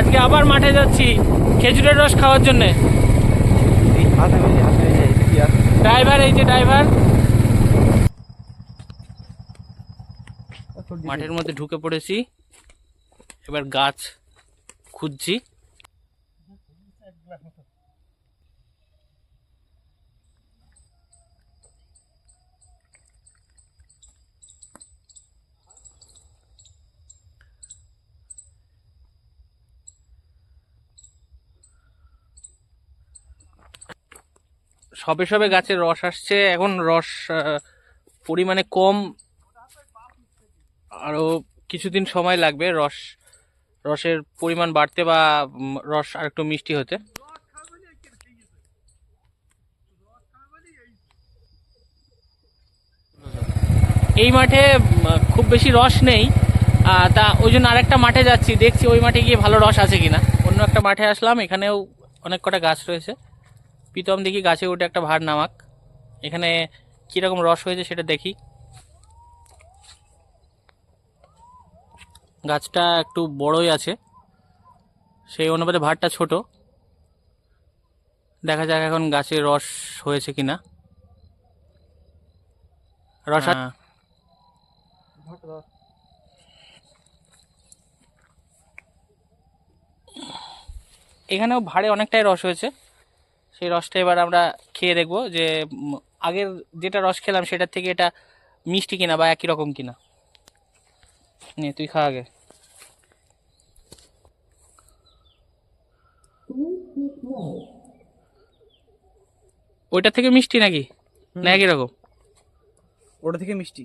আজকে আবার মাঠে যাচ্ছি খেজুরের রস খাওয়ার জন্য। ড্রাইভার, এই যে ড্রাইভার। মাঠের মধ্যে ঢুকে পড়েছি, এবার গাছ খুঁজছি। সবে সবে গাছের রস আসছে, এখন রস পরিমাণে কম, আরো কিছুদিন সময় লাগবে রসের পরিমাণ বাড়তে বা রস আর একটু মিষ্টি হতে। এই মাঠে খুব বেশি রস নেই, তা ওই জন্য আরেকটা মাঠে যাচ্ছি, দেখছি ওই মাঠে গিয়ে ভালো রস আছে কিনা। অন্য একটা মাঠে আসলাম, এখানেও অনেক কটা গাছ রয়েছে। প্রীতম দেখি গাছে উঠে একটা ভার নামাক, এখানে কীরকম রস হয়েছে সেটা দেখি। গাছটা একটু বড়ই আছে, সেই অনুপাতে ভারটা ছোট। দেখা যাক এখন গাছে রস হয়েছে কিনা। রস এখানেও ভারে অনেকটাই রস হয়েছে। সেই রসটা এবার আমরা খেয়ে দেখবো যে আগের যেটা রস খেলাম সেটার থেকে এটা মিষ্টি কিনা বা একই রকম কিনা। নে তুই খা আগে। ওইটা থেকে মিষ্টি নাকি না একই রকম? ওটা থেকে মিষ্টি।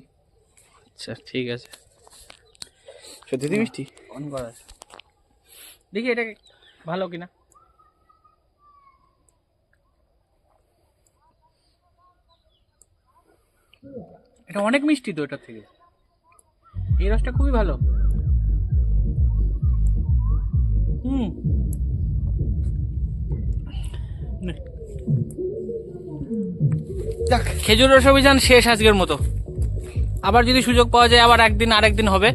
আচ্ছা ঠিক আছে, সত্যি মিষ্টি। অন করা আছে, দেখি এটা ভালো কিনা। এটা অনেক মিষ্টি তো এটার থেকে, এই রসটা খুবই ভালো। খেজুর রস অভিযান শেষ আজকের মতো। আবার যদি সুযোগ পাওয়া যায় আবার একদিন আরেকদিন হবে।